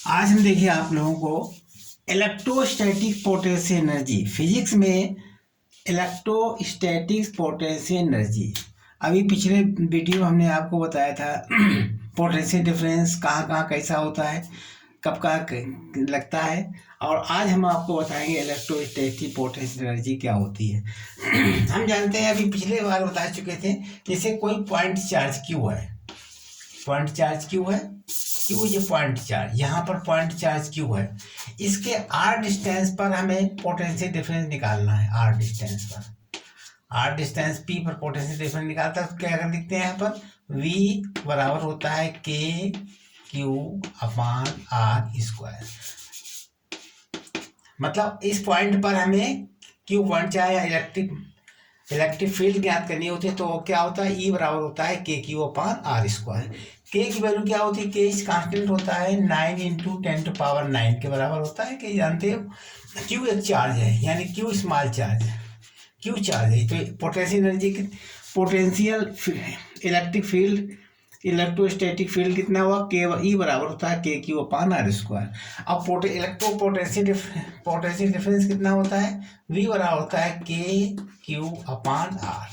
आज हम देखिए आप लोगों को इलेक्ट्रोस्टैटिक पोटेंशियल एनर्जी, फिजिक्स में इलेक्ट्रोस्टैटिक पोटेंशियल एनर्जी। अभी पिछले वीडियो में हमने आपको बताया था पोटेंशियल डिफरेंस कहाँ कहाँ कैसा होता है, कब कहाँ लगता है, और आज हम आपको बताएंगे इलेक्ट्रोस्टैटिक पोटेंशियल एनर्जी क्या होती है। हम जानते हैं, अभी पिछले बार बता चुके थे, जैसे कोई पॉइंट चार्ज क्यू है, पॉइंट चार्ज क्यू है, क्यू ये पॉइंट चार्ज, यहाँ पर पॉइंट चार्ज क्यू है, इसके आर डिस्टेंस पर हमें पोटेंशियल डिफरेंस निकालना है। आर डिस्टेंस पर, आर डिस्टेंस पी पर पोटेंशियल डिफरेंस निकालता है तो क्या कर लिखते हैं यहाँ पर, वी बराबर होता है के क्यू अपान आर स्क्वायर। मतलब इस पॉइंट पर हमें क्यू पॉइंट चाहे इलेक्ट्रिक फील्ड ज्ञात करनी होती है, तो क्या होता है, ई बराबर होता है के क्यू अपान आर स्क्वायर। के की वैल्यू क्या होती है, के इस कांस्टेंट होता है 9 × 10⁻9 के बराबर होता है। कि जानते हो क्यू एक चार्ज है, यानी क्यू स्मॉल चार्ज है, क्यू चार्ज है, तो potential energy potential electric field electrostatic field कितना हुआ, के ई बराबर होता है के क्यू अपान आर स्क्वायर। अब पोटेंशियल डिफरेंस कितना होता है, वी बराबर होता है के क्यू अपान आर।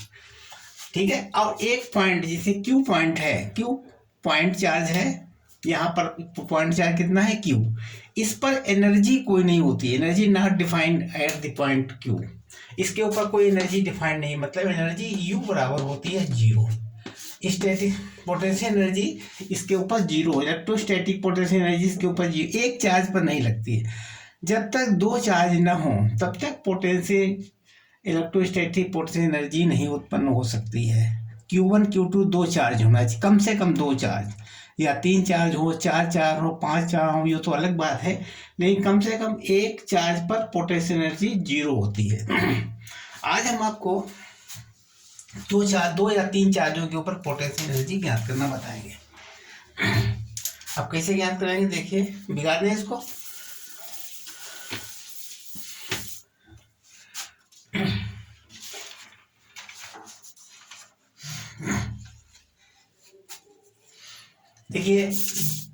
ठीक है। और एक पॉइंट जैसे क्यू पॉइंट है, क्यू पॉइंट चार्ज है, यहाँ पर पॉइंट चार्ज कितना है क्यू, इस पर एनर्जी कोई नहीं होती, energy not defined at the point Q, इसके ऊपर कोई एनर्जी डिफाइंड नहीं, मतलब एनर्जी यू बराबर होती है जीरो। स्टैटिक पोटेंशियल एनर्जी इसके ऊपर जीरो, इलेक्ट्रोस्टैटिक पोटेंशियल एनर्जी इसके ऊपर जीरो, एक चार्ज पर नहीं लगती है। जब तक दो चार्ज ना हो तब तक पोटेंशियल इलेक्ट्रोस्टैटिक पोटेंशियल एनर्जी नहीं उत्पन्न हो सकती है। Q1 Q2 दो चार्ज होना चाहिए, कम से कम दो चार्ज, या तीन चार्ज हो, चार चार्ज हो, पांच चार्ज हो, ये तो अलग बात है, लेकिन कम से कम एक चार्ज पर पोटेंशियल एनर्जी जीरो होती है। आज हम आपको दो या तीन चार्जों के ऊपर पोटेंशियल एनर्जी ज्ञात करना बताएंगे। अब कैसे ज्ञात कराएंगे, देखिए, बिगाड़ दें इसको। देखिए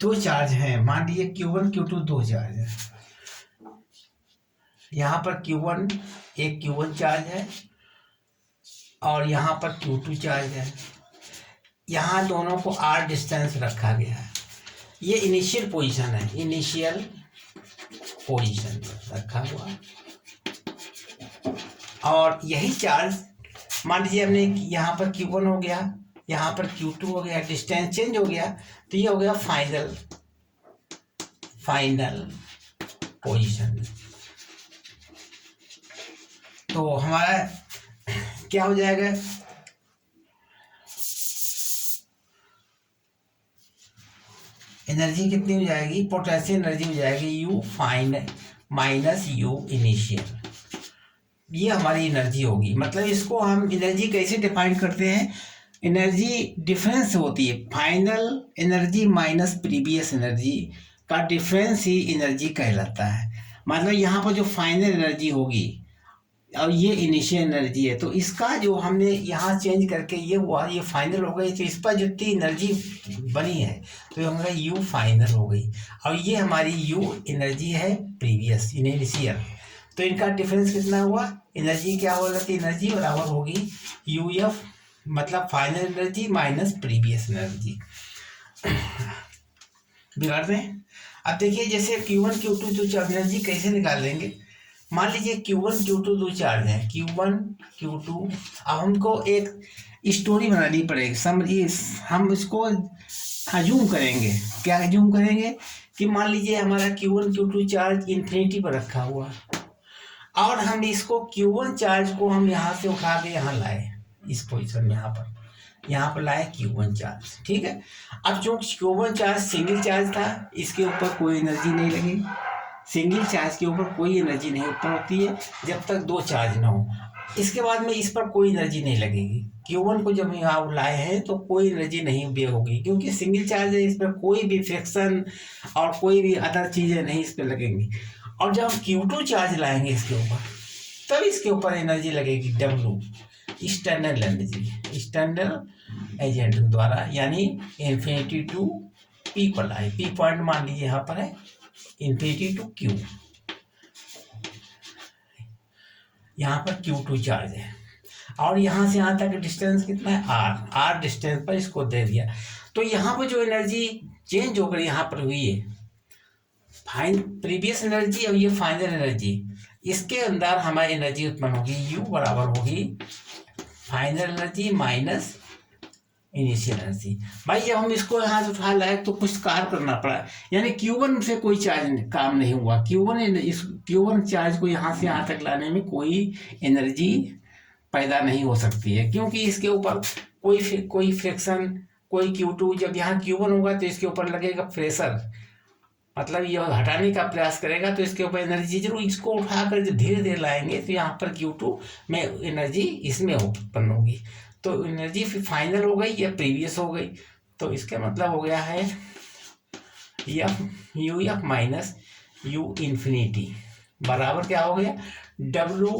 दो चार्ज हैं, मान लीजिए Q1 Q2 दो चार्ज है, यहाँ पर Q1 एक Q1 चार्ज है और यहाँ पर Q2 चार्ज है। यहाँ दोनों को R डिस्टेंस रखा गया है, ये इनिशियल पोजीशन है, इनिशियल पोजीशन रखा हुआ। और यही चार्ज मान लीजिए हमने यहाँ पर Q1 हो गया, यहाँ पर Q2 हो गया, डिस्टेंस चेंज हो गया, तो ये हो गया फाइनल पोजीशन। तो हमारा क्या हो जाएगा, एनर्जी कितनी हो जाएगी, पोटेंशियल एनर्जी हो जाएगी you final minus you initial, ये हमारी एनर्जी होगी। मतलब इसको हम एनर्जी कैसे डिफाइन करते हैं, एनर्जी डिफरेंस होती है, final energy minus previous energy का डिफरेंस ही एनर्जी कहलाता है। मतलब यहाँ पर जो फाइनल एनर्जी होगी और ये इनिशियल एनर्जी है, तो इसका जो हमने यहाँ चेंज करके ये हुआ, ये फाइनल हो गई, तो इस पर जितनी एनर्जी बनी है तो ये हमारा यू फाइनल हो गई, और ये हमारी यू एनर्जी है प्रीवियस इनिशियल। तो इनका डिफरेंस कितना हुआ, एनर्जी क्या हो जाती है, एनर्जी बराबर होगी यू एफ, मतलब final energy minus previous energy. बिगाड़ दें। अब देखिए जैसे Q1 Q2 जो चार्ज एनर्जी कैसे निकाल लेंगे, मान लीजिए Q1 Q2 दो चार्ज है, Q1 Q2। अब हमको एक स्टोरी बनानी पड़ेगी, समझिए, हम इसको अज्यूम करेंगे। क्या अज्यूम करेंगे कि मान लीजिए हमारा Q1 Q2 चार्ज इन्फिनिटी पर रखा हुआ, और हम इसको Q1 चार्ज को हम यहाँ से उठा के यहाँ लाए, इस पोजिशन में यहाँ पर लाए Q1 चार्ज। ठीक है। अब जो Q1 चार्ज सिंगल चार्ज था, इसके ऊपर कोई एनर्जी नहीं लगेगी, सिंगल चार्ज के ऊपर कोई एनर्जी नहीं उत्पन्न होती है जब तक दो चार्ज ना हो। इसके बाद में इस पर कोई एनर्जी नहीं लगेगी, Q1 को जब यहाँ लाए हैं तो कोई एनर्जी नहीं व्यय होगी, क्योंकि सिंगल चार्ज है, इस पर कोई भी फ्रिक्शन और कोई भी अदर चीज़ें नहीं इस पर लगेंगी। और जब हम Q2 चार्ज लाएंगे इसके ऊपर, तब इसके ऊपर एनर्जी लगेगी W, external energy, external agent द्वारा, यानी इन्फिनिटी टू P पर लाए, P पॉइंट मान लीजिए यहाँ पर है, इन्फिनिटी टू क्यू, यहाँ पर Q2 चार्ज है और यहाँ से यहाँ तक डिस्टेंस कितना है R डिस्टेंस पर इसको दे दिया। तो यहाँ पर जो एनर्जी चेंज होकर यहाँ पर हुई है प्रीवियस एनर्जी और ये फाइनल एनर्जी, इसके अंदर हमारी एनर्जी उत्पन्न होगी U बराबर होगी final energy minus initial energy. भाई जब हम इसको यहाँ से उठा लाए तो कुछ कार्य करना पड़ा, यानी Q1 से कोई चार्ज काम नहीं हुआ। Q1 चार्ज को यहाँ से यहाँ तक लाने में कोई एनर्जी पैदा नहीं हो सकती है, क्योंकि इसके ऊपर कोई फ्रिक्शन, कोई Q2, जब यहाँ Q1 होगा तो इसके ऊपर लगेगा प्रेशर, मतलब ये हटाने का प्रयास करेगा तो इसके ऊपर एनर्जी जरूर, इसको उठाकर जब धीरे धीरे लाएंगे तो यहाँ पर Q2 में एनर्जी इसमें उत्पन्न होगी। तो एनर्जी फिर फाइनल हो गई या प्रीवियस हो गई, तो इसका मतलब हो गया है U F minus you infinity बराबर क्या हो गया W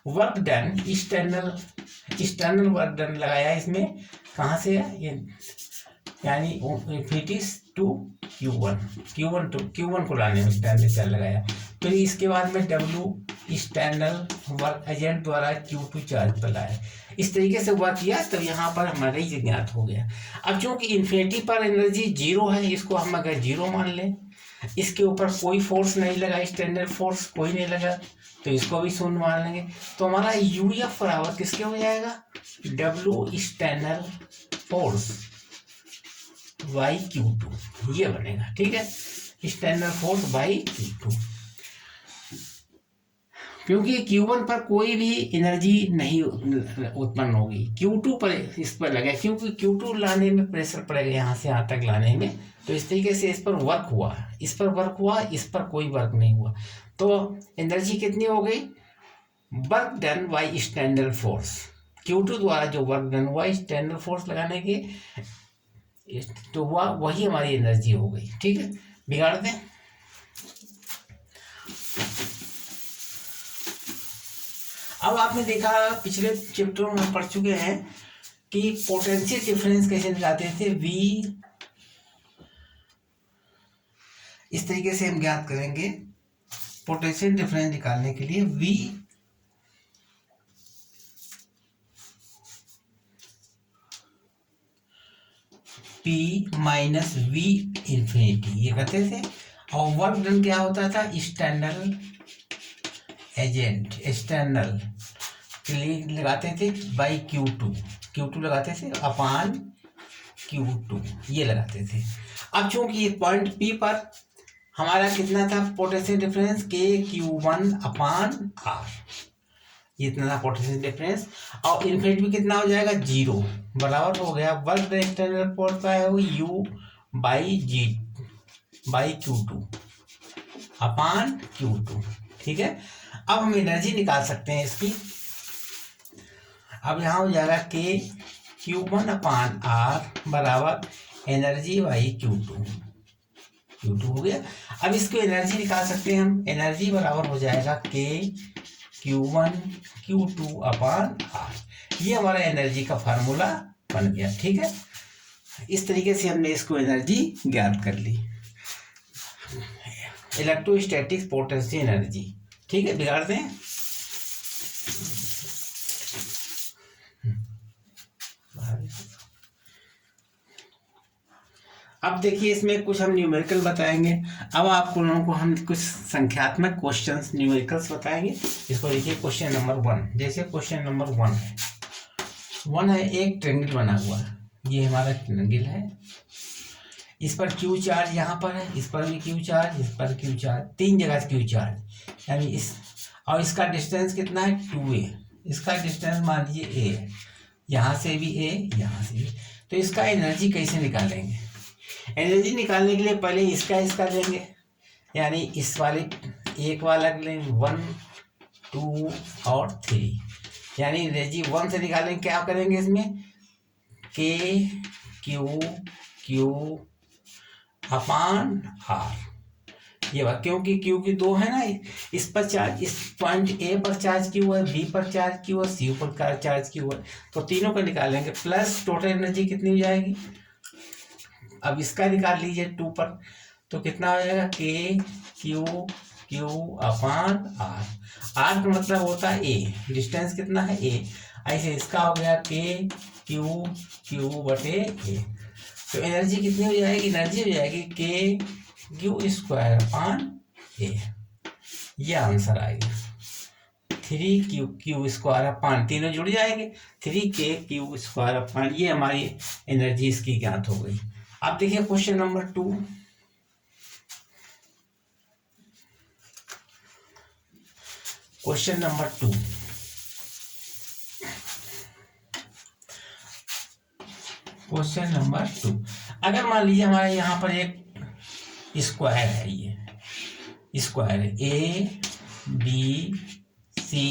work done, external work done लगाया इसमें, कहाँ से है यानी इन्फिनिटी टू Q1 को लाने में टेम्परेचर लगाया। फिर इसके बाद में W एक्सटर्नल वर्क एजेंट द्वारा Q2 चार्ज पर लाया। इस तरीके से वर्क किया तो यहाँ पर हमारा ही ज्ञात हो गया। अब चूंकि इन्फिनिटी पर एनर्जी जीरो है, इसको हम अगर जीरो मान लें, इसके ऊपर कोई फोर्स नहीं लगा, एक्सटर्नल फोर्स कोई नहीं लगा, तो इसको भी शून्य मान लेंगे। तो हमारा UF बराबर किसके हो जाएगा W external force by Q2, ये बनेगा। ठीक है, एक्सटर्नल फोर्स बाई Q2, क्योंकि Q1 पर कोई भी एनर्जी नहीं उत्पन्न होगी, Q2 पर इस पर लगे, क्योंकि Q2 लाने में प्रेशर पड़ेगा यहाँ से यहाँ तक लाने में। तो इस तरीके से इस पर वर्क हुआ, इस पर वर्क हुआ, इस पर कोई वर्क नहीं हुआ। तो एनर्जी कितनी हो गई, work done by external force, Q2 द्वारा जो वर्क डन हुआ एक्सटर्नल फोर्स लगाने के, तो वही हमारी एनर्जी हो गई। ठीक है, बिगाड़ दें। अब आपने देखा पिछले चैप्टर में पढ़ चुके हैं कि पोटेंशियल डिफरेंस कैसे निकालते थे। V इस तरीके से हम ज्ञात करेंगे पोटेंशियल डिफरेंस निकालने के लिए V P minus V infinity, ये कहते थे। और वर्क डन क्या होता था, एक्सटर्नल एजेंट, एक्सटर्नल के लिए लगाते थे बाई Q2 लगाते थे अपान Q2, ये लगाते थे। अब चूंकि पॉइंट P पर हमारा कितना था पोटेंशियल डिफरेंस, KQ1 अपान R, ये इतना था पोटेंशियल डिफरेंस। और इन्फिनिटी भी कितना हो जाएगा, जीरो, बराबर हो गया वर्क डन एक्सटर्नल फोर्स का है वो U by Q2 upon Q2। ठीक है, अब हम एनर्जी निकाल सकते हैं इसकी। अब यहाँ हो जाएगा KQ1 अपान R बराबर एनर्जी बाई Q2 हो गया। अब इसको एनर्जी निकाल सकते हैं हम, एनर्जी बराबर हो जाएगा KQ1 Q2 अपान R, ये हमारा एनर्जी का फार्मूला बन गया। ठीक है, इस तरीके से हमने इसको एनर्जी ज्ञात कर ली, इलेक्ट्रोस्टैटिक पोटेंशियल एनर्जी। ठीक है, बिगाड़ दें। अब देखिए इसमें कुछ हम न्यूमेरिकल बताएंगे। अब आपको लोगों को हम कुछ संख्यात्मक क्वेश्चंस न्यूमेरिकल्स बताएंगे। इसको देखिए क्वेश्चन नंबर 1, जैसे क्वेश्चन नंबर 1 है, एक ट्रायंगल बना हुआ है, ये हमारा ट्रायंगल है, इस पर Q चार्ज यहाँ पर है, इस पर भी Q चार्ज, इस पर Q चार्ज, तीन जगह Q चार्ज, यानी इस, और इसका डिस्टेंस कितना है 2a, इसका डिस्टेंस मान लीजिए a है, यहाँ से भी a, यहाँ से भी। तो इसका एनर्जी कैसे निकालेंगे, एनर्जी निकालने के लिए पहले इसका लेंगे, यानी इस वाले एक वाला लेंगे 1 2 और 3, यानी एनर्जी 1 से निकालेंगे, क्या करेंगे इसमें Q अपान R, ये बात, क्योंकि Q की 2 है ना, इस पर चार्ज, इस पॉइंट A पर चार्ज Q है, B पर चार्ज Q है, C पर चार्ज Q है, तो तीनों का निकालेंगे, प्लस टोटल एनर्जी कितनी हो जाएगी। अब इसका निकाल लीजिए 2 पर, तो कितना हो जाएगा के Q Q upon R. R का मतलब होता है ए, डिस्टेंस कितना है ए। ऐसे इसका हो गया के क्यू क्यू बटे ए। तो एनर्जी कितनी हो जाएगी, एनर्जी हो जाएगी के क्यू स्क्वायर अपान ए। ये आंसर आएगा 3 क्यू स्क्वायर अपान, तीनों जुड़ जाएंगे 3 क्यू स्क्वायर अपान। ये हमारी एनर्जी इसकी ज्ञात हो गई। अब देखिए question number 2। Question number 2, question number 2, अगर मान लीजिए हमारे यहाँ पर एक स्क्वायर है, ये स्क्वायर है ए बी सी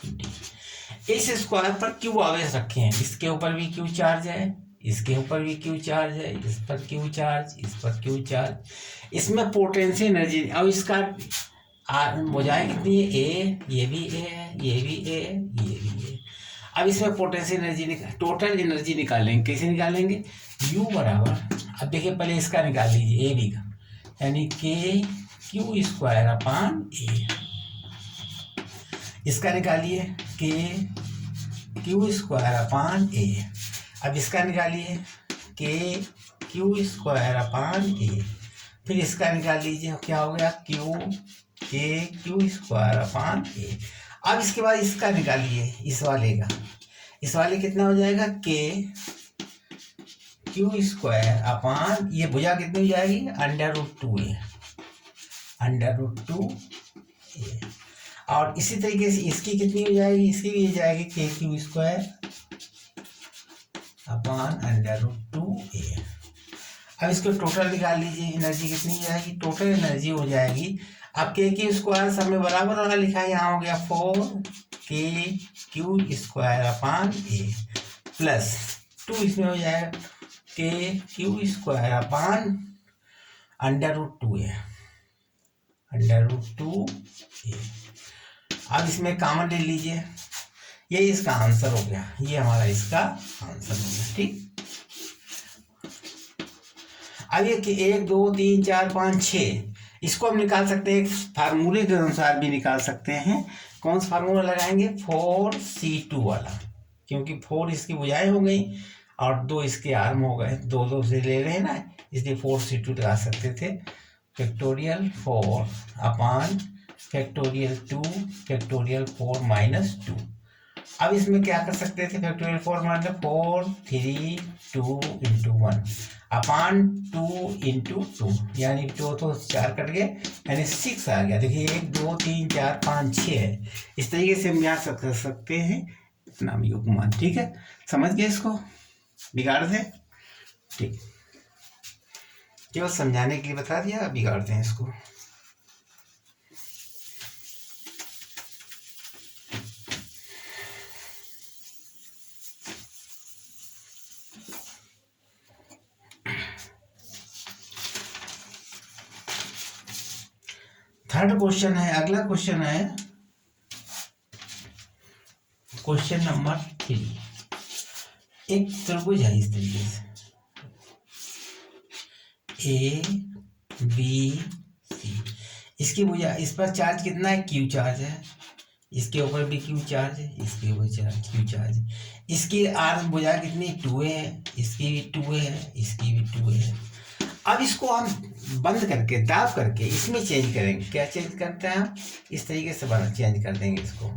डी। इस स्क्वायर पर क्यू आवेश रखे हैं, इसके ऊपर भी क्यू चार्ज है, इसके ऊपर भी क्यू चार्ज है, इस पर क्यू चार्ज, इस पर क्यू चार्ज। इसमें पोटेंशियल एनर्जी, अब इसका बुझाएं कितनी है ए, ये भी ए है, ये भी ए, ये भी ए। अब इसमें पोटेंशियल एनर्जी टोटल एनर्जी निकालेंगे, कैसे निकालेंगे, U बराबर, अब देखिए पहले इसका निकाल लीजिए ए बी का, यानी के क्यू स्क्वायर अपान ए। इसका निकालिए के क्यू स्क्वायर अपान ए। अब इसका निकालिए के क्यू स्क्वायर अपान ए। फिर इसका निकाल लीजिए, क्या हो गया क्यू के क्यू स्क्वायर अपान ए। अब इसके बाद इसका निकालिए, इस वाले का, इस वाले कितना हो जाएगा के क्यू स्क्वायर अपान, ये भुजा कितनी हो जाएगी √2a, √2a। और इसी तरीके से इसकी कितनी हो जाएगी, इसकी भी हो जाएगी के क्यू स्क्वायर अपान √2a। अब इसको टोटल निकाल लीजिए, एनर्जी कितनी हो जाएगी, टोटल एनर्जी हो जाएगी। अब के क्यू स्क्वायर सब में बराबर वाला लिखा है, यहाँ हो गया 4 के क्यू स्क्वायर अपान ए प्लस 2 इसमें हो जाएगा के Q square upon √2a, √2a। अब इसमें कॉमन ले लीजिए, ये इसका आंसर हो गया, ये हमारा इसका आंसर हो गया। ठीक, अब ये 1 2 3 4 5 6, इसको हम निकाल सकते हैं, एक फार्मूले के अनुसार भी निकाल सकते हैं। कौन सा फार्मूला लगाएंगे, 4C2 वाला, क्योंकि 4 इसकी भुजाएं हो गई और 2 इसके आर्म हो गए, 2 2 से ले रहे हैं ना, इसलिए 4C2 लगा सकते थे। फैक्टोरियल 4 अपान फैक्टोरियल 2 फैक्टोरियल 4 माइनस 2। अब इसमें क्या कर सकते थे, फैक्टोरियल 4 मतलब 4 3 2 इंटू 1 अपान 2 इंटू 2, यानी 2 तो 4 कट गए, यानी 6 आ गया। देखिए 1 2 3 4 5 6 है, इस तरीके से हम यहाँ कर सकते हैं इतना भी उपमान। ठीक है, समझ गए, इसको बिगाड़ दें। ठीक, केवल समझाने के लिए बता दिया, बिगाड़ते हैं इसको। थर्ड क्वेश्चन है, अगला क्वेश्चन है क्वेश्चन नंबर 3। एक त्रिभुज है इस तरीके से ए बी सी, इसकी भुजा, इस पर चार्ज कितना है, क्यू चार्ज है, इसके ऊपर भी क्यू चार्ज है, इसके ऊपर क्यू चार्ज है। इसकी आर भुजा कितनी 2a है, इसकी भी 2a है, इसकी भी 2a है। अब इसको हम बंद करके दाब करके इसमें चेंज करेंगे। क्या चेंज करते हैं हम, इस तरीके से बना चेंज कर देंगे इसको,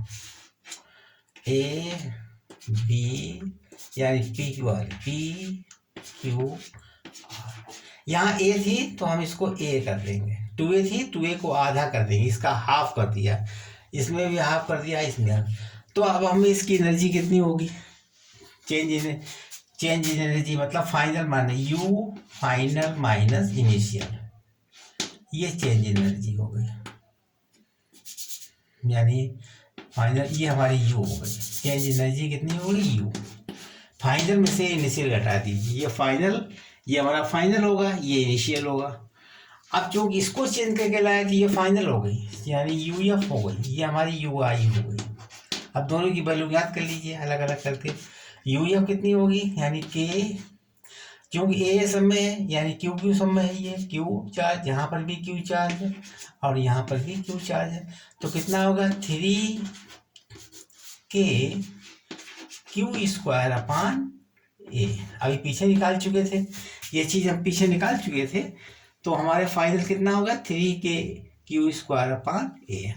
ए बी यानी P Q R, P Q R. यहाँ ए थी तो हम इसको ए कर देंगे, 2a थी 2a को आधा कर देंगे, इसका हाफ कर दिया, इसमें भी हाफ कर दिया, इसमें। तो अब हमें इसकी एनर्जी कितनी होगी, चेंज इन एनर्जी मतलब फाइनल माने यू फाइनल माइनस इनिशियल, ये चेंज इन एनर्जी हो गई, यानी फाइनल ये हमारी यू हो गई। चेंज एनर्जी कितनी होगी, यू। फाइनल में से इनिशियल घटा दीजिए, ये फाइनल, ये हमारा फाइनल होगा, ये इनिशियल होगा। अब क्योंकि इसको चेंज करके लाया तो ये फाइनल हो गई, यानी यू एफ हो गई, ये हमारी यू आई हो गई। अब दोनों की वैल्यू याद कर लीजिए अलग अलग करके। यू एफ कितनी होगी, यानी के क्योंकि ए सब में है यानी क्यू क्यू सब में है, ये क्यू चार्ज, यहाँ पर भी क्यू चार्ज है और यहाँ पर भी क्यू चार्ज है। तो कितना होगा 3k क्यू स्क्वायर अपान ए। अभी पीछे निकाल चुके थे, ये चीज़ हम पीछे निकाल चुके थे, तो हमारे फाइनल कितना होगा 3k क्यू स्क्वायर अपान ए।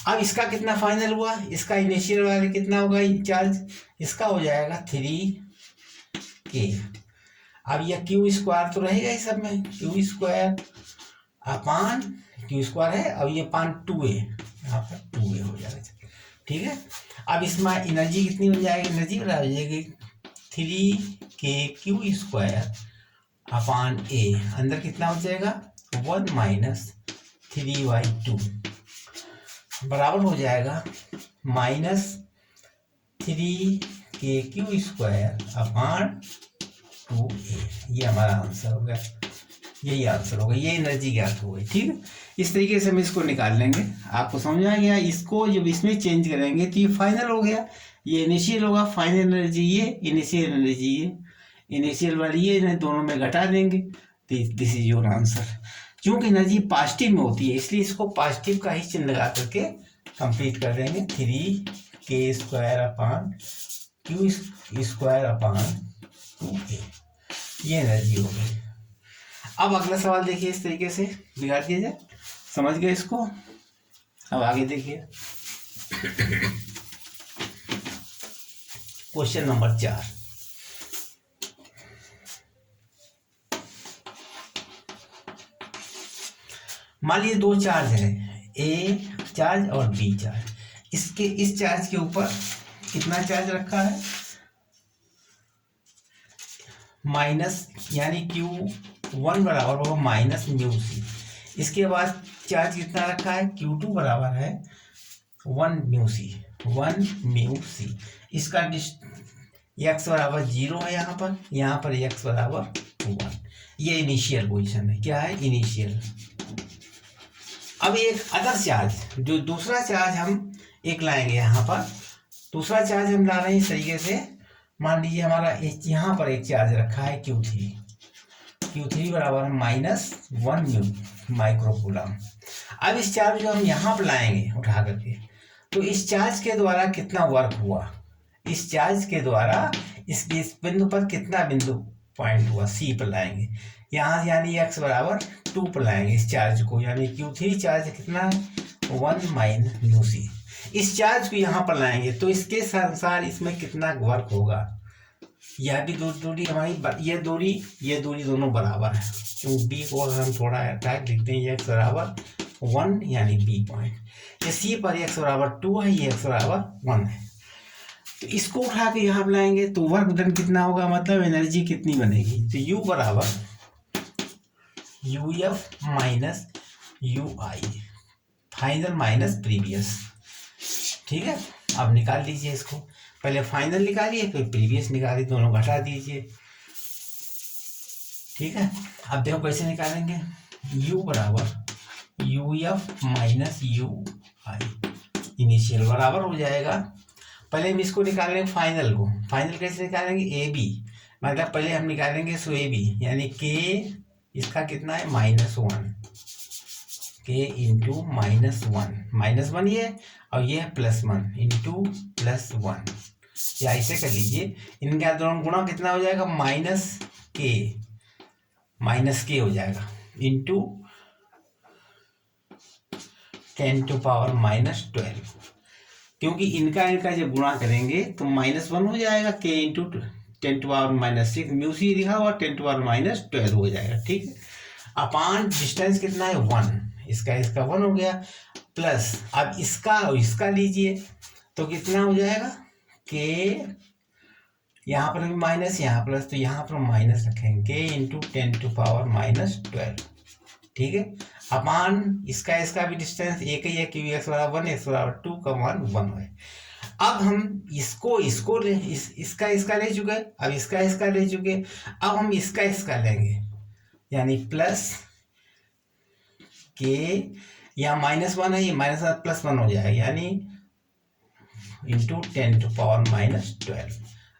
अब इसका कितना फाइनल हुआ, इसका इनिशियल वाले कितना होगा चार्ज, इसका हो जाएगा 3k। अब यह क्यू स्क्वायर तो रहेगा इस सब में, Q square upon Q square है, अब ये अपान 2a, यहाँ पर 2a हो जाएगा। ठीक है, अब इसमें एनर्जी कितनी बन जाएगी, एनर्जी बराबर हो जाएगी 3k क्यू स्क्वायर अपान ए, अंदर कितना हो जाएगा 1 माइनस 3/2 बराबर हो जाएगा -3k Q square upon 2a। ये हमारा आंसर हो गया, यही आंसर होगा, ये एनर्जी ज्ञात हो गई। ठीक है, इस तरीके से हम इसको निकाल लेंगे। आपको समझ आ गया, इसको जब इसमें चेंज करेंगे तो ये फाइनल हो गया, ये इनिशियल होगा, फाइनल एनर्जी ये, इनिशियल एनर्जी ये, इनिशियल वाली ये, इन्हें दोनों में घटा देंगे तो दिस इज योर आंसर। क्योंकि एनर्जी पॉजिटिव में होती है इसलिए इसको पॉजिटिव का ही चिन्ह लगा करके कंप्लीट कर देंगे। 3k square upon Q square upon 2a, ये एनर्जी हो गई। अब अगला सवाल देखिए, इस तरीके से बिगाड़ दिया जाए, समझ गए इसको। अब आगे देखिए क्वेश्चन नंबर 4। मान लीजिए दो चार्ज है, ए चार्ज और बी चार्ज। इसके इस चार्ज के ऊपर कितना चार्ज रखा है, माइनस, यानी Q1 बराबर होगा माइनस म्यू सी। इसके बाद चार्ज कितना रखा है, Q2 बराबर है 1 म्यू सी, 1 म्यू सी। इसका x बराबर 0 है, यहाँ पर x बराबर 1। ये इनिशियल पोजीशन है, क्या है इनिशियल। अब एक अदर चार्ज, जो दूसरा चार्ज हम एक लाएंगे, यहाँ पर दूसरा चार्ज हम ला रहे हैं इस तरीके से। मान लीजिए हमारा यहाँ पर एक चार्ज रखा है Q3 बराबर है -1 माइक्रोकूलम। अब इस चार्ज को हम यहाँ पर लाएंगे उठा करके, तो इस चार्ज के द्वारा कितना वर्क हुआ, इस चार्ज के द्वारा इस बिंदु पर कितना बिंदु पॉइंट हुआ, सी पर लाएंगे यहाँ, यानी x बराबर 2 पर लाएंगे इस चार्ज को, यानी Q3 चार्ज कितना है 1 माइनस म्यू सी। इस चार्ज को यहाँ पर लाएंगे तो इसके अनुसार इसमें कितना वर्क होगा। यह भी दूरी हमारी, ये दूरी दोनों बराबर है, क्योंकि बी को अगर हम थोड़ा अटैक लिखते हैं, x बराबर 1 यानी बी पॉइंट, ये सी पर x बराबर 2 है, ये x बराबर 1 है। तो इसको उठा के यहाँ पर लाएंगे तो वर्क डन कितना होगा, मतलब एनर्जी कितनी बनेगी। तो U बराबर UF minus UI, final minus previous. ठीक है, अब निकाल लीजिए इसको, पहले फाइनल निकालिए फिर प्रीवियस निकालिए, दोनों घटा दीजिए। ठीक है, अब देखो कैसे निकालेंगे। U बराबर UF माइनस UI इनिशियल बराबर हो जाएगा, पहले हम इसको निकालेंगे फाइनल को। फाइनल कैसे निकालेंगे, AB, मतलब पहले हम निकालेंगे सो AB, यानी K इसका कितना है -1, K इंटू -1 ये, और ये +1 इंटू +1, या ऐसे कर लीजिए, इनका दोनों गुणा कितना हो जाएगा, -K हो जाएगा इंटू 10⁻⁻12, क्योंकि इनका जब गुणा करेंगे तो -1 हो जाएगा, K इंटू 10⁻⁻6, म्यू सी लिखा हुआ 10⁻⁻12 हो जाएगा। ठीक है, अपान डिस्टेंस कितना है 1, इसका 1 हो गया, प्लस अब इसका और इसका लीजिए तो कितना हो जाएगा, K यहाँ पर भी माइनस, यहाँ प्लस, तो यहाँ पर माइनस रखेंगे, K इंटू 10⁻⁻12। ठीक है, अपान इसका भी डिस्टेंस एक ही है, क्योंकि x बराबर 1, x बराबर 2 का मान 1 है। अब हम इसका ले चुके, अब इसका ले चुके, अब हम इसका लेंगे, यानी प्लस K, यहाँ -1 है, ये -1 हो जाएगा, यानी इंटू 10⁻⁻12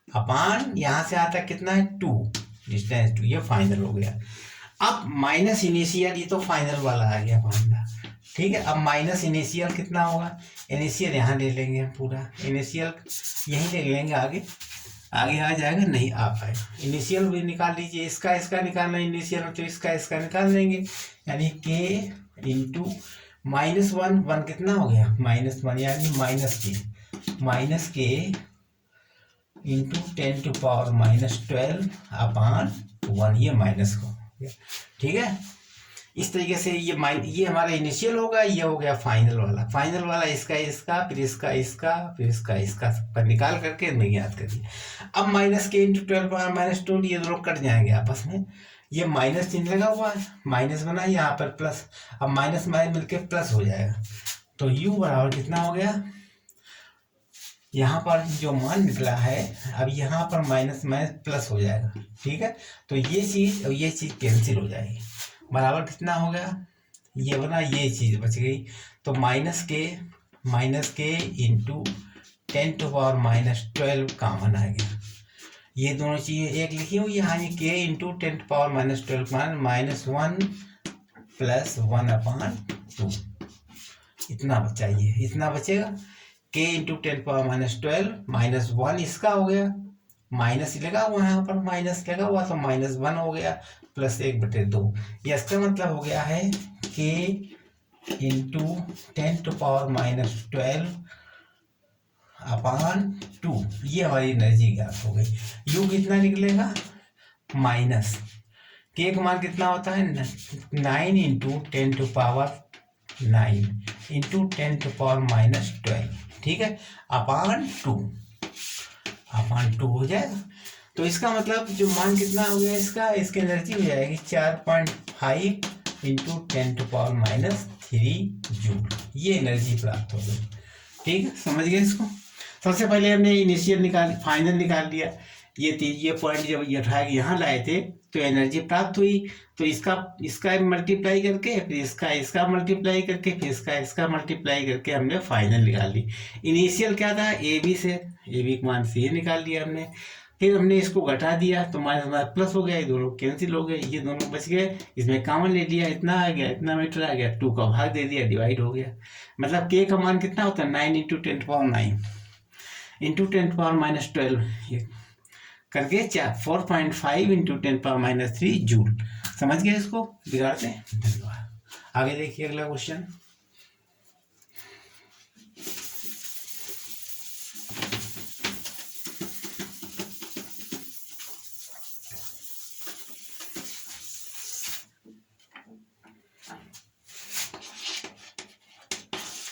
अपान यहाँ से आता कितना है 2, डिस्टेंस टू, ये फाइनल हो गया। अब माइनस इनिशियल, ये तो फाइनल वाला आ गया फॉर्मूला, ठीक है। अब माइनस इनिशियल कितना होगा, इनिशियल यहाँ ले लेंगे हम, पूरा इनिशियल यहीं ले लेंगे, आगे आगे आ जाएगा, नहीं आ पाएगा। इनिशियल भी निकाल लीजिए, इसका निकालना इनिशियल, तो इसका निकाल लेंगे, यानी के इंटू -1, 1 कितना हो गया -1, यानी माइनस के इंटू 10⁻⁻12 अपॉन 1, ये माइनस को, ठीक है। इस तरीके से ये हमारा इनिशियल होगा, ये हो गया फाइनल वाला, इसका फिर इसका सबका निकाल करके मैं याद करिए। अब माइनस के इंटू 12⁻⁻2, ये दोनों कट जाएंगे आपस में, ये माइनस चिन्ह लगा हुआ है, माइनस बना, यहाँ पर प्लस, अब माइनस मिलके प्लस हो जाएगा, तो u बराबर कितना हो गया, यहाँ पर जो मान निकला है, अब यहाँ पर माइनस प्लस हो जाएगा, ठीक है। तो ये चीज़ और ये चीज़ कैंसिल हो जाएगी, बराबर कितना हो गया, ये बना, ये चीज़ बच गई, तो माइनस के इंटू 10⁻⁻12 कॉमन आ गया, ये दोनों चीज़ें एक लिखी हुई यहाँ, ये के इंटू 10⁻⁻12 -1 + 1/2, इतना बचा, ये इतना बचेगा, के इंटू 10⁻⁻12 -1 इसका हो गया, माइनस लगा हुआ है यहाँ पर, माइनस लगा हुआ तो -1 हो गया, प्लस 1/2, ये इसका मतलब हो गया है के इंटू 10⁻⁻12 अपॉन 2, ये हमारी एनर्जी ज्ञात हो गई। यू कितना निकलेगा, माइनस के का मान कितना होता है 9 इंटू 10⁻9 इंटू 10⁻12, ठीक है, अपॉन 2 हो जाएगा। तो इसका मतलब जो मान कितना हो गया इसकी एनर्जी हो जाएगी 4.5 इंटू 10⁻³ जूल, ये एनर्जी प्राप्त हो गई, ठीक है, समझ गए इसको। सबसे पहले हमने इनिशियल फाइनल निकाल लिया, ये पॉइंट जब ये उठा के यहाँ लाए थे तो एनर्जी प्राप्त हुई, तो इसका मल्टीप्लाई करके, फिर इसका मल्टीप्लाई करके, फिर इसका मल्टीप्लाई करके हमने फाइनल निकाल ली। इनिशियल क्या था, ए बी का मान से निकाल लिया हमने, फिर हमने इसको घटा दिया तो हमारा प्लस हो गया, ये दोनों कैंसिल हो गए, ये दोनों बच गए, इसमें कॉमन ले लिया, इतना आ गया, इतना मीटर आ गया, 2 का भाग दे दिया, डिवाइड हो गया। मतलब के का मान कितना होता है 9 इंटू 10⁻9 इंटू 10⁻12, ये करके 4.5 इंटू 10⁻³ जूल। समझ गए इसको, बिगाड़ते हैं। धन्यवाद। आगे देखिए अगला क्वेश्चन।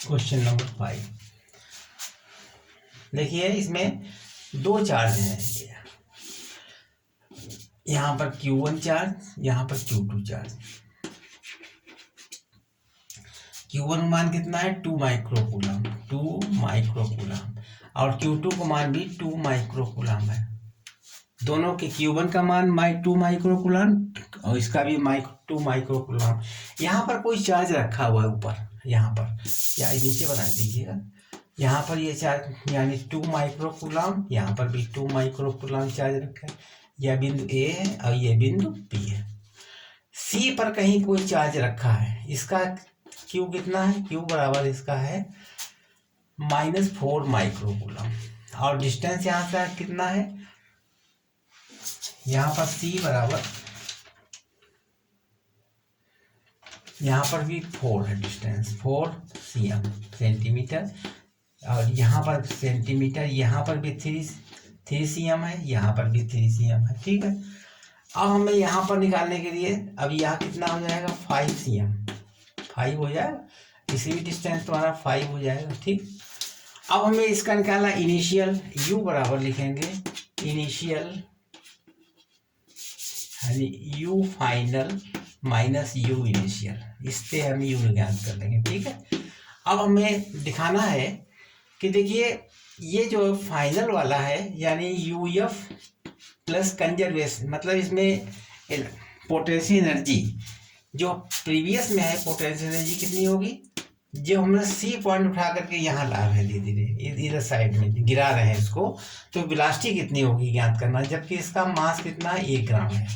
क्वेश्चन नंबर 5 देखिए, इसमें 2 चार्ज हैं, यहाँ पर Q1 चार्ज, यहाँ पर Q2 चार्ज। Q1 मान कितना है 2 माइक्रोकूलम, और Q2 का मान भी 2 माइक्रोकूलम है। दोनों के Q1 का मान 2 माइक्रोकूलम और इसका भी 2 माइक्रोकूलम। यहाँ पर कोई चार्ज रखा हुआ है ऊपर, यहाँ पर या नीचे बना दीजिएगा, यहाँ पर ये चार्ज यानी 2 माइक्रोकूलम, यहाँ पर भी 2 माइक्रोकूलम चार्ज रखा है, यह बिंदु A है और ये बिंदु B है। C पर कहीं कोई चार्ज रखा है, इसका Q कितना है, Q बराबर इसका है -4 माइक्रोकूलम, और डिस्टेंस यहाँ से कितना है, यहाँ पर C बराबर, यहाँ पर भी 4 है डिस्टेंस, 4 cm सेंटीमीटर, और यहाँ पर सेंटीमीटर, यहाँ पर भी 3 cm है, यहाँ पर भी 3 cm है, ठीक है। अब हमें यहाँ पर निकालने के लिए, अब यहाँ कितना हो जाएगा 5 cm, 5 हो जाएगा, किसी भी डिस्टेंस तुम्हारा 5 हो जाएगा, ठीक। अब हमें इसका निकालना इनिशियल, U बराबर लिखेंगे इनिशियल यानी U final minus U initial, इससे हम U ज्ञात कर लेंगे, ठीक है। अब हमें दिखाना है कि देखिए ये जो फाइनल वाला है यानी UF प्लस कंजर्वेशन, मतलब इसमें पोटेंशियल एनर्जी जो प्रीवियस में है, पोटेंशियल एनर्जी कितनी होगी जो हम सी पॉइंट उठा करके यहाँ ला रहे हैं धीरे धीरे इधर साइड में गिरा रहे हैं इसको, तो वेलोसिटी कितनी होगी ज्ञात करना, जबकि इसका मास कितना है 1 ग्राम है।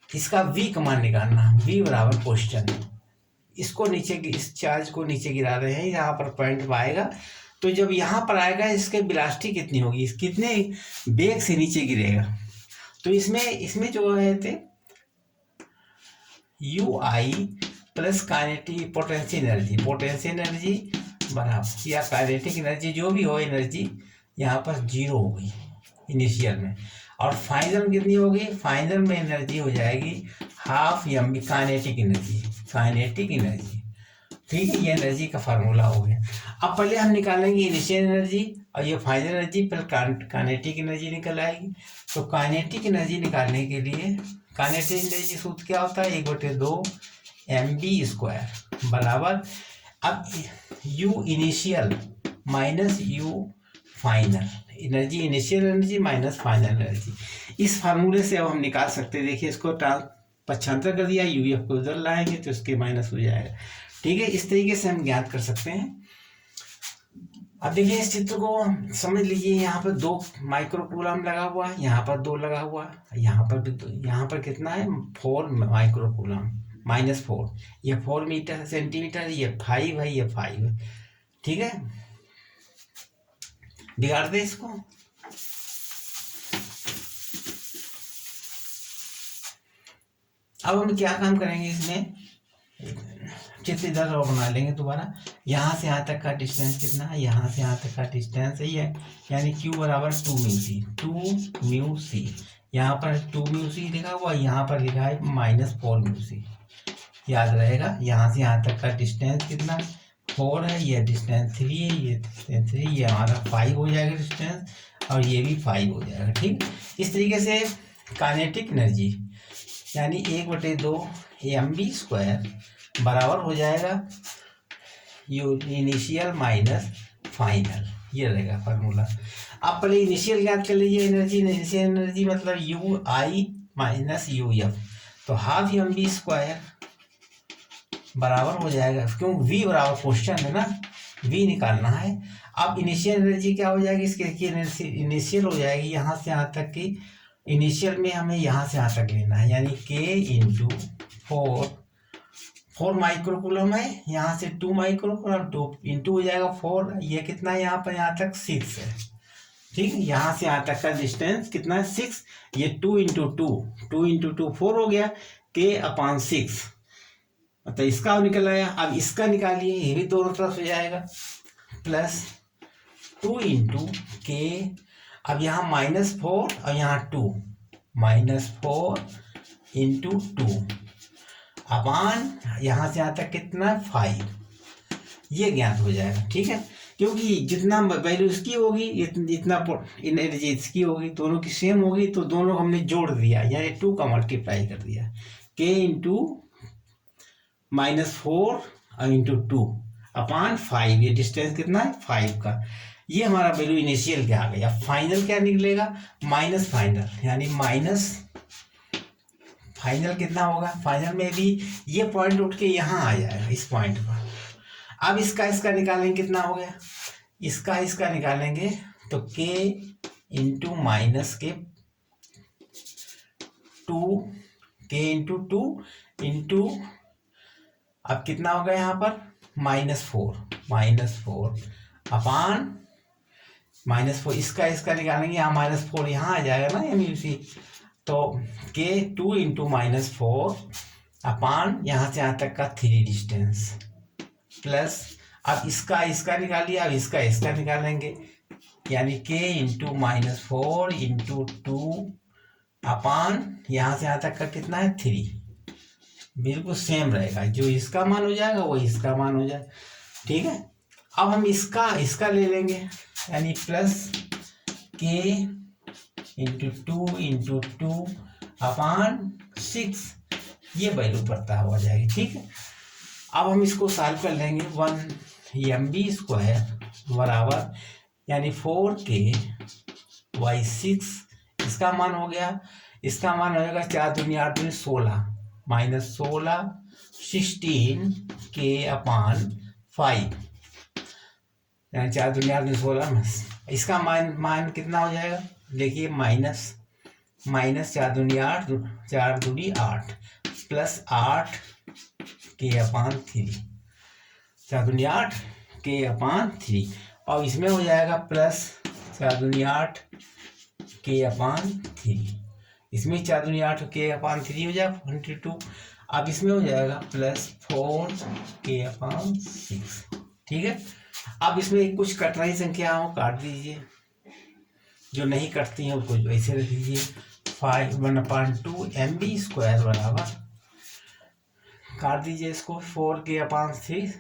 इसका v कमान निकालना, v बराबर क्वेश्चन, इसको नीचे, इस चार्ज को नीचे गिरा रहे हैं, यहाँ पर पॉइंट आएगा, तो जब यहाँ पर आएगा इसके वेलोसिटी कितनी होगी, कितने वेग से नीचे गिरेगा। तो इसमें जो है थे you I plus kinetic potential energy बराबर, या काइनेटिक एनर्जी जो भी हो एनर्जी यहाँ पर 0 हो गई इनिशियल में, और फाइनल में कितनी होगी, फाइनल में एनर्जी हो जाएगी half m v kinetic energy. ठीक है, ये एनर्जी का फार्मूला हो गया। अब पहले हम निकालेंगे इनिशियल एनर्जी और ये फाइनल एनर्जी, पर काइनेटिक एनर्जी निकल आएगी। तो काइनेटिक एनर्जी निकालने के लिए काइनेटिक एनर्जी सूत्र क्या होता है, 1/2 mv² बराबर, अब u initial minus u final, energy initial energy minus final energy, इस फार्मूले से अब हम निकाल सकते हैं। देखिए इसको पक्षांतर कर दिया, यूएफ को उधर लाएंगे तो इसके माइनस हो जाएगा। ठीक है, इस तरीके से हम ज्ञात कर सकते हैं। अब देखिए इस चित्र को समझ लीजिए, यहाँ पर 2 माइक्रोकूलम लगा हुआ है, यहाँ पर 2 लगा हुआ है, यहाँ पर भी 2, यहाँ पर कितना है 4 माइक्रोकूलम -4, ये 4 मीटर सेंटीमीटर, ये 5 है, ये 5 है। ठीक है, बिगाड़ दे इसको। अब हम क्या काम करेंगे, इसमें चित्र इधर और बना लेंगे दोबारा। यहाँ से यहाँ तक का डिस्टेंस कितना है, यहाँ से यहाँ तक का डिस्टेंस है, यानी q बराबर 2μc। यहाँ पर 2μc लिखा हुआ, यहाँ पर लिखा है -4μc, याद रहेगा। यहाँ से यहाँ तक का डिस्टेंस कितना 4 है, ये डिस्टेंस 3 है, ये डिस्टेंस 3, ये हमारा 5 हो जाएगा डिस्टेंस, और ये भी 5 हो जाएगा। ठीक, इस तरीके से काइनेटिक एनर्जी यानी 1/2 mv² बराबर हो जाएगा यू इनिशियल माइनस फाइनल, ये रहेगा फार्मूला। आप पहले इनिशियल ज्ञात कर लीजिए एनर्जी, इनिशियल एनर्जी मतलब you I minus U F, तो हाफ mv² बराबर हो जाएगा, क्यों v बराबर क्वेश्चन है ना, v निकालना है। अब इनिशियल एनर्जी क्या हो जाएगी, इसकी इनिशियल हो जाएगी यहाँ से यहाँ तक की, इनिशियल में हमें यहाँ से यहाँ तक लेना है, यानी k × 4 माइक्रोकूलम है, यहाँ से 2 माइक्रोकूलम, 2 इंटू हो जाएगा 4, ये कितना है यहाँ पर, यहाँ तक 6 है। ठीक है, यहाँ से यहाँ तक का डिस्टेंस कितना है 6, ये 2 × 2 4 हो गया, k/6, मतलब इसका निकल आया। अब इसका निकालिए, ये भी दोनों तरफ हो जाएगा, प्लस 2 × k, अब यहाँ -4 और यहाँ 2, -4 × 2 अपान यहाँ से यहाँ तक कितना 5, ये ज्ञात हो जाएगा। ठीक है, क्योंकि जितना वैल्यू इसकी होगी इतना एनर्जी इसकी होगी, दोनों की सेम होगी, तो दोनों हमने जोड़ दिया, यानी 2 का मल्टीप्लाई कर दिया, k × -4 × 2 अपान 5, ये डिस्टेंस कितना है 5 का, ये हमारा वैल्यू इनिशियल क्या आ गया। फाइनल क्या निकलेगा, माइनस फाइनल, यानी माइनस फाइनल कितना होगा, फाइनल में भी ये पॉइंट उठ के यहाँ आ जाएगा इस पॉइंट पर। अब इसका निकालेंगे, कितना हो गया, इसका निकालेंगे तो k × -2 इंटू अब कितना होगा यहाँ पर -4 अपान -4, इसका निकालेंगे, यहाँ -4 यहाँ आ जाएगा ना mvc, तो k 2 × -4 अपान यहाँ से यहाँ तक का 3 डिस्टेंस, प्लस अब इसका निकालिए, अब इसका निकालेंगे, यानी k × -4 × 2 अपान यहाँ से यहाँ तक का कितना है 3, बिल्कुल सेम रहेगा, जो इसका मान हो जाएगा वो इसका मान हो जाएगा। ठीक है, अब हम इसका ले लेंगे, यानी प्लस k × 2 × 2 अपान 6, ये वैल्यू पड़ता हो जाएगी। ठीक है, अब हम इसको सॉल्व कर लेंगे, 1 mv² बराबर, यानी 4k/6, इसका मान हो गया, इसका मान हो जाएगा 4 दूनी 8 दूनी 16, -16 k/5, यहाँ 4 दूनी 8 16, इसका मान कितना हो जाएगा, देखिए माइनस 4 दूनी 8, 4 दूनी 8 प्लस 8 k/3, 4 दूनी 8 k/3, और इसमें हो जाएगा प्लस 4 दूनी 8 k/3, इसमें 4 दूनी 8 k/3 हो जाएगा 22, अब इसमें हो जाएगा प्लस 4 k/6, ठीक है। अब इसमें कुछ कट रही संख्या हो काट दीजिए, जो नहीं कटती हैं उसको ऐसे रख दीजिए। 1/2 mb² बराबर, काट दीजिए इसको 4 k/3,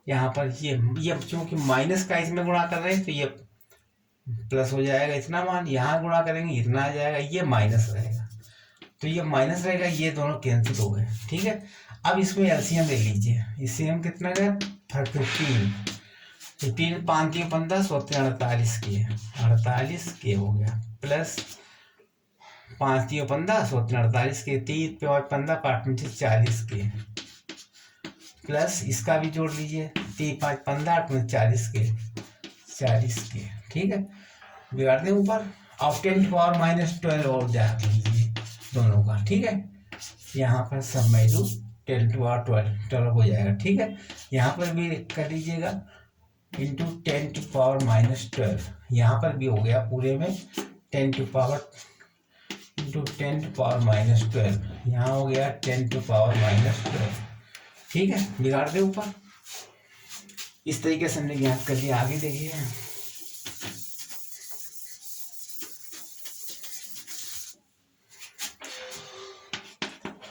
यहाँ पर ये चूंकि माइनस का इसमें गुणा कर रहे हैं तो ये प्लस हो जाएगा, इतना मान यहाँ गुणा करेंगे इतना आ जाएगा, ये माइनस रहेगा तो ये माइनस रहेगा, ये दोनों कैंसिल हो गए, ठीक है। अब इसमें एलसीएम ले लीजिए, इससे हम कितना गया 15, 5 के 15 48 के 48 के हो गया, प्लस 5 के 15 48 के, 3 पे और 15 5 में 40 के, प्लस इसका भी जोड़ लीजिए 3 5 15 8 में 40 के, ठीक है। बिगाड़ दें ऊपर, और 10⁻12 और जा लीजिए दोनों का, ठीक है। यहाँ पर सब वैल्यू 10⁻12 हो जाएगा, ठीक है। यहाँ पर भी कर लीजिएगा इंटू 10⁻12, यहाँ पर भी हो गया पूरे में 10⁻12, यहाँ हो गया 10⁻12, ठीक है। बिगाड़ दे ऊपर, इस तरीके से हमने ज्ञात कर लिया। आगे देखिए,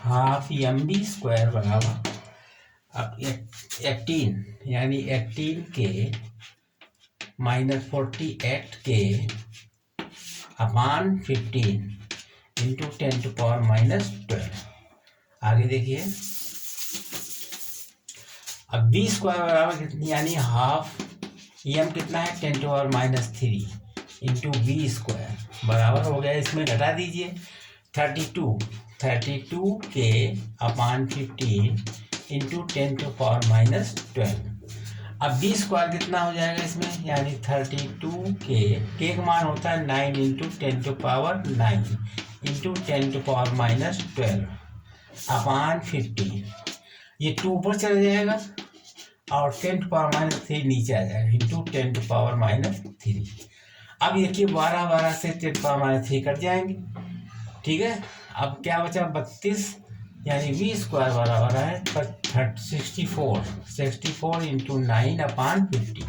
हाफ mb² बराबर, अब 18 यानी 18 के -48 के अपान 15 इंटू 10⁻12। आगे देखिए, अब b² बराबर कितनी, यानी हाफ m कितना है 10⁻³ इंटू b² बराबर हो गया, इसमें घटा दीजिए 32 के अपान 15 इंटू 10⁻12। अब b² कितना हो जाएगा इसमें, यानी 32 के का मान होता है 9 इंटू 10⁻9 इंटू 10⁻12 अपान 15, ये 2 ऊपर चला जाएगा और 10⁻³ नीचे आ जाएगा इंटू 10⁻³ अब देखिए 12 से 10⁻³ कट जाएंगे, ठीक है। अब क्या बचा 32, यानी b² बराबर है 64 इंटू 9 अपान 15।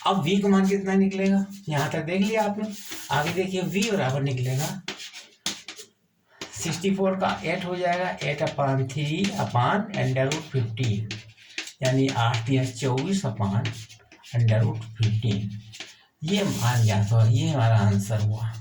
अब v का मान कितना निकलेगा, यहाँ तक देख लिया आपने। आगे देखिए v बराबर निकलेगा 64 का 8 हो जाएगा, 8/3 अपान √15, यानी 8 या 24 अपान √15। ये मान ज्ञात हुआ, ये हमारा आंसर हुआ।